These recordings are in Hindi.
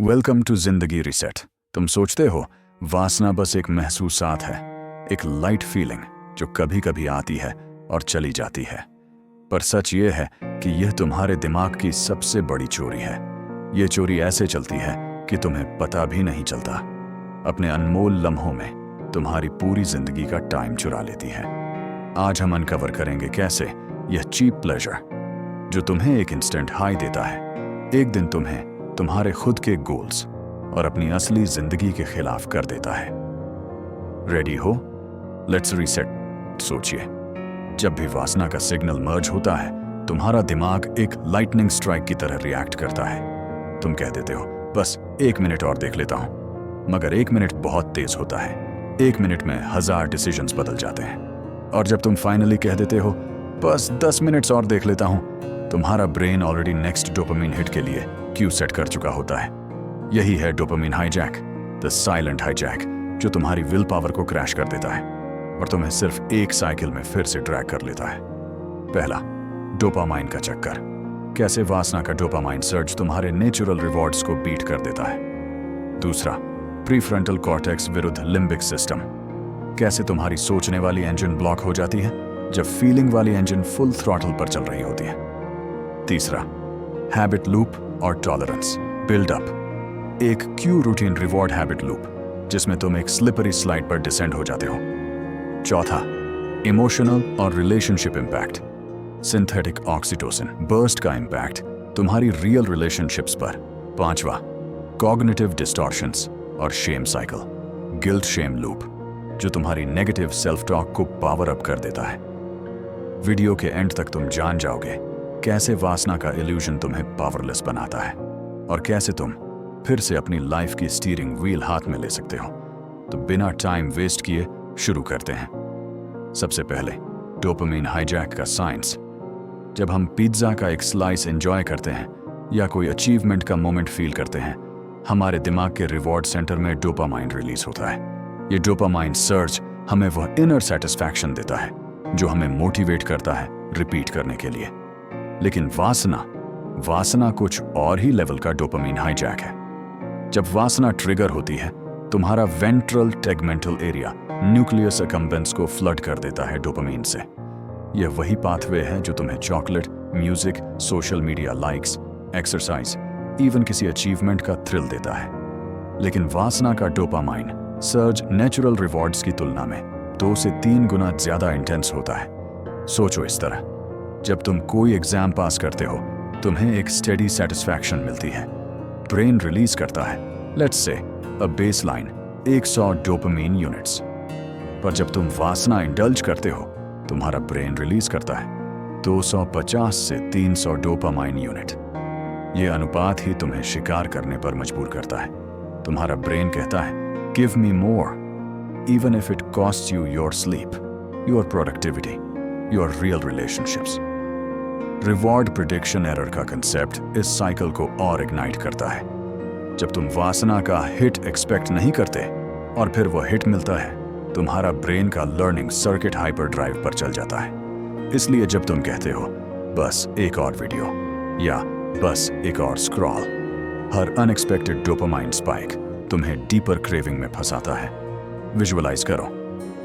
वेलकम टू जिंदगी रिसेट। तुम सोचते हो वासना बस एक महसूसात है, एक लाइट फीलिंग जो कभी कभी आती है और चली जाती है। पर सच ये है कि यह तुम्हारे दिमाग की सबसे बड़ी चोरी है। ये चोरी ऐसे चलती है कि तुम्हें पता भी नहीं चलता। अपने अनमोल लम्हों में तुम्हारी पूरी जिंदगी का टाइम चुरा लेती है। आज हम अनकवर करेंगे कैसे यह चीप प्लेजर जो तुम्हें एक इंस्टेंट हाई देता है, एक दिन तुम्हें तुम्हारे खुद के गोल्स और अपनी असली जिंदगी के खिलाफ कर देता है। रेडी हो? Let's reset. सोचिए, जब भी वासना का सिग्नल मर्ज होता है, तुम्हारा दिमाग एक लाइटनिंग स्ट्राइक की तरह रिएक्ट करता है। तुम कह देते हो बस 1 मिनट और देख लेता हूं, मगर 1 मिनट बहुत तेज होता है। 1 मिनट में 1000 डिसीजंस बदल जाते हैं। और जब तुम फाइनली कह देते हो बस 10 मिनट्स और देख लेता हूं, तुम्हारा brain already next dopamine hit के लिए क्यू सेट कर चुका होता है। यही है dopamine hijack, the silent hijack, जो तुम्हारी विल पावर को क्रैश कर देता है और तुम्हें सिर्फ एक साइकिल में फिर से ड्रैग कर लेता है। पहला, डोपामाइन का चक्कर। कैसे वासना का डोपामाइन सर्ज तुम्हारे नेचुरल रिवॉर्ड्स को बीट कर देता है। दूसरा, प्रीफ्रंटल कॉर्टेक्स विरुद्ध लिम्बिक सिस्टम। कैसे तुम्हारी सोचने वाली इंजन ब्लॉक हो जाती है जब फीलिंग वाली इंजन फुल थ्रॉटल पर चल रही होती है। तीसरा, हैबिट लूप और टॉलरेंस बिल्ड अप। एक Q routine reward habit loop जिसमें तुम एक स्लिपरी स्लाइड पर डिसेंड हो जाते हो। चौथा, इमोशनल और relationship impact. Synthetic oxytocin burst का इंपैक्ट तुम्हारी रियल रिलेशनशिप्स पर। पांचवा, कॉग्निटिव डिस्टॉर्शंस और shame cycle, guilt shame loop, जो तुम्हारी नेगेटिव सेल्फ टॉक को पावर अप कर देता है। वीडियो के एंड तक तुम जान जाओगे कैसे वासना का इल्यूजन तुम्हें पावरलेस बनाता है और कैसे तुम फिर से अपनी लाइफ की स्टीयरिंग व्हील हाथ में ले सकते हो। तो बिना टाइम वेस्ट किए शुरू करते हैं। सबसे पहले, डोपामिन हाईजैक का साइंस। जब हम पिज्जा का एक स्लाइस एंजॉय करते हैं या कोई अचीवमेंट का मोमेंट फील करते हैं, हमारे दिमाग के रिवॉर्ड सेंटर में डोपामाइन रिलीज होता है। ये डोपामाइन सर्ज हमें वह इनर सेटिस्फैक्शन देता है जो हमें मोटिवेट करता है रिपीट करने के लिए। लेकिन वासना कुछ और ही लेवल का डोपामिन हाईजैक है। जब वासना ट्रिगर होती है, तुम्हारा ventral tegmental area nucleus accumbens को फ्लड कर देता है डोपामिन से। यह वही पाथवे है जो तुम्हें chocolate, music, social media likes, exercise, even किसी अचीवमेंट का थ्रिल देता है। लेकिन वासना का डोपामाइन सर्ज नेचुरल रिवॉर्ड्स की तुलना में 2 से 3 गुना ज्यादा इंटेंस होता है। सोचो इस तरह, जब तुम कोई एग्जाम पास करते हो, तुम्हें एक स्टेडी सेटिस्फैक्शन मिलती है। ब्रेन रिलीज करता है, let's say a baseline 100 dopamine units. पर जब तुम वासना इंडल्ज करते हो, तुम्हारा ब्रेन रिलीज करता है 250 से 300 डोपामाइन यूनिट। ये अनुपात ही तुम्हें शिकार करने पर मजबूर करता है। तुम्हारा ब्रेन कहता है give me more, even if it costs you your sleep, your productivity, your real relationships. Reward prediction error का कंसेप्ट इस साइकिल को और इग्नाइट करता है। जब तुम वासना का हिट एक्सपेक्ट नहीं करते और फिर वह हिट मिलता है, तुम्हारा ब्रेन का लर्निंग सर्किट हाइपर ड्राइव पर चल जाता है। इसलिए जब तुम कहते हो बस एक और वीडियो या बस एक और स्क्रॉल, हर अनएक्सपेक्टेड डोपामाइन स्पाइक तुम्हें डीपर क्रेविंग में फंसाता है। विजुअलाइज करो,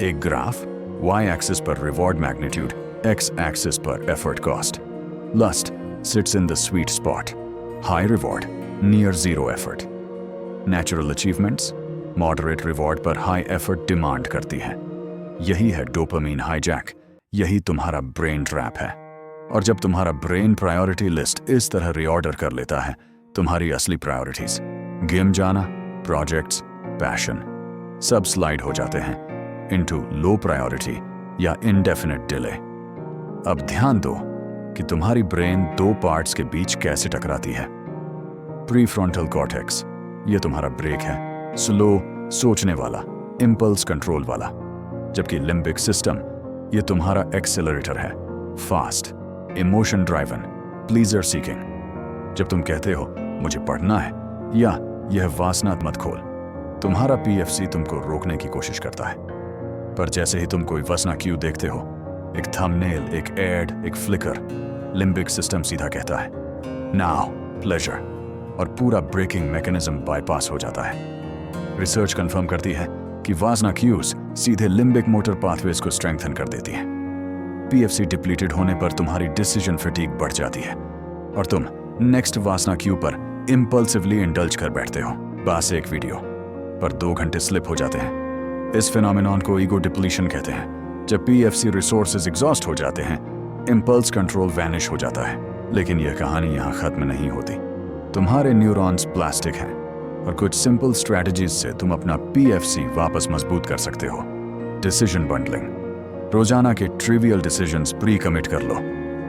एक ग्राफ, वाई एक्सिस पर रिवॉर्ड मैग्नीट्यूड, एक्स एक्सिस पर effort cost. Lust sits in the sweet spot. High reward, near zero effort. Natural achievements, moderate reward पर high effort demand करती है। यही है डोपामिन हाईजैक, यही तुम्हारा ब्रेन ट्रैप है। और जब तुम्हारा ब्रेन प्रायोरिटी लिस्ट इस तरह रीऑर्डर कर लेता है, तुम्हारी असली प्रायोरिटीज, गेम जाना, प्रोजेक्ट्स, पैशन, सब स्लाइड हो जाते हैं इनटू लो प्रायोरिटी या इंडेफिनिट डिले। अब ध्यान दो कि तुम्हारी ब्रेन 2 पार्ट्स के बीच कैसे टकराती है। प्रीफ्रंटल कॉर्टेक्स, ये तुम्हारा ब्रेक है, स्लो सोचने वाला, इंपल्स कंट्रोल वाला। जबकि लिम्बिक सिस्टम, ये तुम्हारा एक्सेलरेटर है, fast, emotion driven, pleaser seeking. जब तुम कहते हो मुझे पढ़ना है या यह वासना मत खोल, तुम्हारा पीएफसी तुमको रोकने की कोशिश करता है। पर जैसे ही तुम कोई वासना क्यू देखते हो, एक थंबनेल, एक एड, एक फ्लिकर, लिम्बिक सिस्टम सीधा कहता है नाउ प्लेजर, और पूरा ब्रेकिंग मैकेनिज्म बाईपास हो जाता है। रिसर्च कंफर्म करती है कि वासना क्यूज सीधे लिम्बिक मोटर पाथवेज को स्ट्रेंथन कर देती है। पीएफसी डिप्लीटेड होने पर तुम्हारी डिसीजन फटीग बढ़ जाती है और तुम नेक्स्ट वासना क्यू पर इंपल्सिवली इंडल्ज कर बैठते हो। बस एक वीडियो पर 2 घंटे स्लिप हो जाते हैं। इस फिनोमेनॉन को ईगो डिप्लीशन कहते हैं। जब पीएफसी रिसोर्सेज एग्जॉस्ट हो जाते हैं, इंपल्स कंट्रोल वैनिश हो जाता है। लेकिन यह कहानी यहाँ खत्म नहीं होती। तुम्हारे न्यूरॉन्स प्लास्टिक हैं और कुछ सिंपल स्ट्रैटेजीज से तुम अपना पीएफसी वापस मजबूत कर सकते हो। डिसीजन बंडलिंग, रोजाना के ट्रिवियल डिसीजंस प्री कमिट कर लो।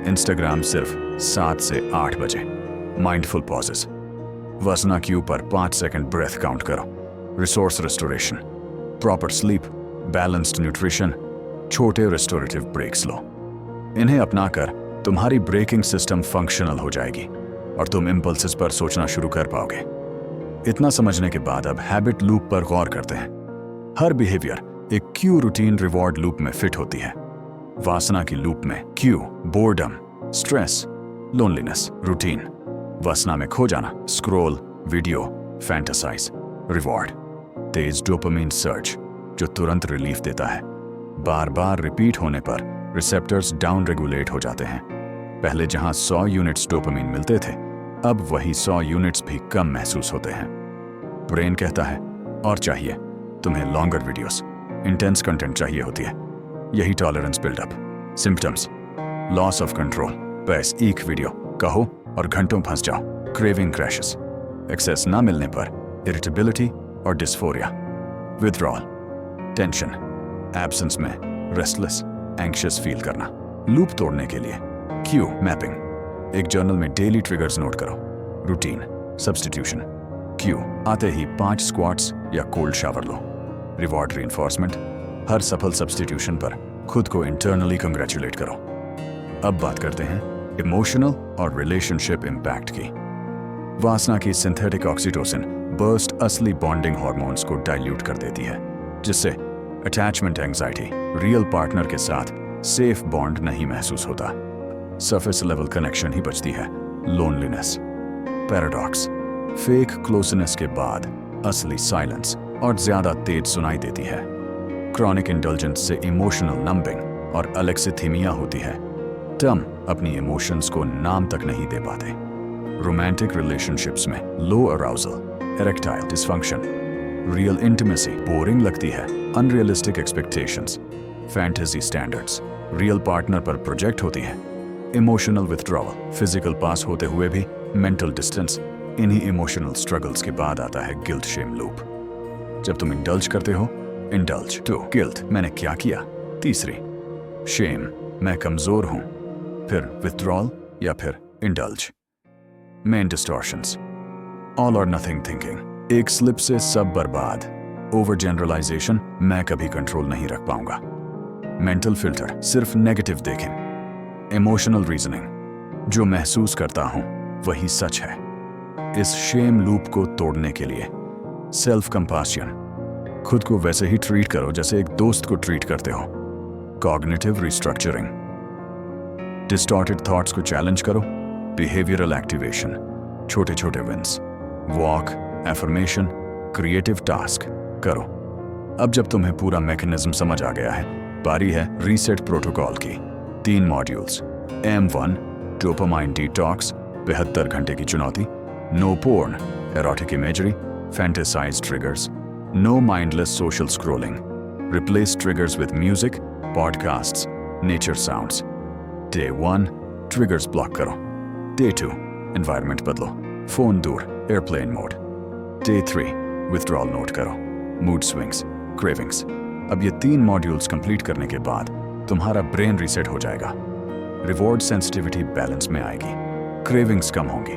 इंस्टाग्राम सिर्फ 7 से 8 बजे। माइंडफुल पॉजेस, वासना क्यू पर 5 सेकंड ब्रेथ काउंट करो। Resource restoration, proper sleep, balanced nutrition, छोटे रिस्टोरेटिव ब्रेक्स लो। इन्हें अपनाकर तुम्हारी ब्रेकिंग सिस्टम फंक्शनल हो जाएगी और तुम इंपल्सेस पर सोचना शुरू कर पाओगे। इतना समझने के बाद अब हैबिट लूप पर गौर करते हैं। हर बिहेवियर एक क्यू रूटीन रिवॉर्ड लूप में फिट होती है। वासना की लूप में Q boredom, stress, loneliness, routine. वासना में खो जाना, स्क्रॉल, वीडियो, फैंटासाइज, रिवॉर्ड, तेज डोपामिन सर्च जो तुरंत रिलीफ देता है। बार बार रिपीट होने पर रिसेप्टर्स डाउन रेगुलेट हो जाते हैं। पहले जहां 100 यूनिट्स डोपामिन मिलते थे, अब वही 100 यूनिट्स भी कम महसूस होते हैं। ब्रेन कहता है और चाहिए, तुम्हें लॉन्गर वीडियोस, इंटेंस कंटेंट चाहिए होती है। यही tolerance buildup. Symptoms, loss of control, बस एक वीडियो कहो और घंटों फंस जाओ। क्रेविंग क्रैशेस, एक्सेस ना मिलने पर इरिटेबिलिटी और डिस्फोरिया। विथड्रॉल, टेंशन, एब्सेंस में रेस्टलेस, एंग्शियस फील करना। लूप तोड़ने के लिए क्यू मैपिंग, एक जर्नल में डेली ट्रिगर्स नोट करो। रूटीन सब्स्टिट्यूशन, क्यू आते ही 5 स्क्वाट्स या कोल्ड शावर लो। रिवॉर्ड रीइंफोर्समेंट, हर सफल सब्स्टिट्यूशन पर खुद को इंटरनली कंग्रेचुलेट करो। अब बात करते हैं इमोशनल और रिलेशनशिप इंपैक्ट की। वासना की सिंथेटिक ऑक्सीटोसिन बर्स्ट असली बॉन्डिंग हार्मोन्स को डाइल्यूट कर देती है, जिससे अटैचमेंट एंजाइटी, रियल पार्टनर के साथ सेफ बॉन्ड नहीं महसूस होता। सरफेस लेवल कनेक्शन ही बचती है। लोनलीनेस, पैराडॉक्स, फेक क्लोजनेस के बाद असली साइलेंस और ज्यादा तेज सुनाई देती है। क्रॉनिक इंडल्जेंस से इमोशनल नंबिंग और अलेक्सिथीमिया होती है। तुम अपनी इमोशंस को नाम तक नहीं दे पाते। रोमांटिक रिलेशनशिप्स में low arousal, erectile dysfunction, real intimacy boring लगती है। Unrealistic expectations, fantasy standards real partner पर प्रोजेक्ट होती है। इमोशनल विथड्रॉवल, फिजिकल पास होते हुए भी मेंटल डिस्टेंस। इन्हीं इमोशनल स्ट्रगल्स के बाद आता है गिल्ट शेम लूप। जब तुम इंडल्ज करते हो, इंडल्ज टू गिल्ट, मैंने क्या किया। तीसरी शेम, मैं कमजोर हूं। फिर विथड्रॉल या फिर इंडल्ज। मेन डिस्टॉर्शंस, ऑल और नथिंग थिंकिंग, एक स्लिप से सब बर्बाद। ओवर जनरलाइजेशन, मैं कभी कंट्रोल नहीं रख पाऊंगा। मेंटल फिल्टर, सिर्फ नेगेटिव देखें। इमोशनल रीजनिंग, जो महसूस करता हूं वही सच है। इस शेम लूप को तोड़ने के लिए सेल्फ कंपाशन, खुद को वैसे ही ट्रीट करो जैसे एक दोस्त को ट्रीट करते हो। कॉग्निटिव रिस्ट्रक्चरिंग, डिस्टॉर्टेड थॉट्स को चैलेंज करो। बिहेवियरल एक्टिवेशन, छोटे छोटे wins, walk, affirmation, creative task करो। अब जब तुम्हें पूरा मैकेनिज्म समझ आ गया है, बारी है रीसेट प्रोटोकॉल की। 3 मॉड्यूल्स। M1 डोपामाइन डिटॉक्स, 72 घंटे की चुनौती। No porn, erotic imagery, fantasise triggers. No mindless social scrolling, replace triggers with music, podcasts, nature sounds. Day 1 triggers block करो। Day 2 एनवायरनमेंट बदलो, फोन दूर, airplane mode. Day 3 withdrawal note करो, मूड स्विंग्स, क्रेविंग्स। अब ये 3 मॉड्यूल्स कंप्लीट करने के बाद तुम्हारा ब्रेन रीसेट हो जाएगा। रिवॉर्ड सेंसिटिविटी बैलेंस में आएगी, क्रेविंग्स कम होंगी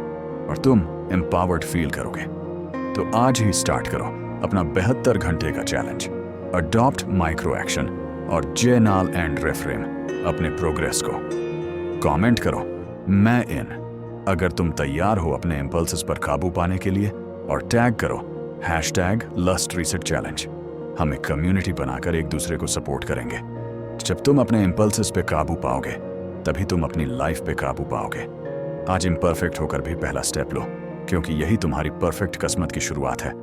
और तुम एम्पावर्ड फील करोगे। तो आज ही स्टार्ट करो अपना 72 घंटे का चैलेंज। अडॉप्ट माइक्रो एक्शन और जेनाल एंड रेफ्रेम अपने प्रोग्रेस को। कमेंट करो मैं इन अगर तुम तैयार हो अपने इंपल्सेस पर काबू पाने के लिए, और टैग करो #LustResetChallenge। हम एक कम्युनिटी बनाकर एक दूसरे को सपोर्ट करेंगे। जब तुम अपने इंपल्सेस पे काबू पाओगे, तभी तुम अपनी लाइफ पे काबू पाओगे। आज इम्परफेक्ट होकर भी पहला स्टेप लो। क्योंकि यही तुम्हारी परफेक्ट किस्मत की शुरुआत है।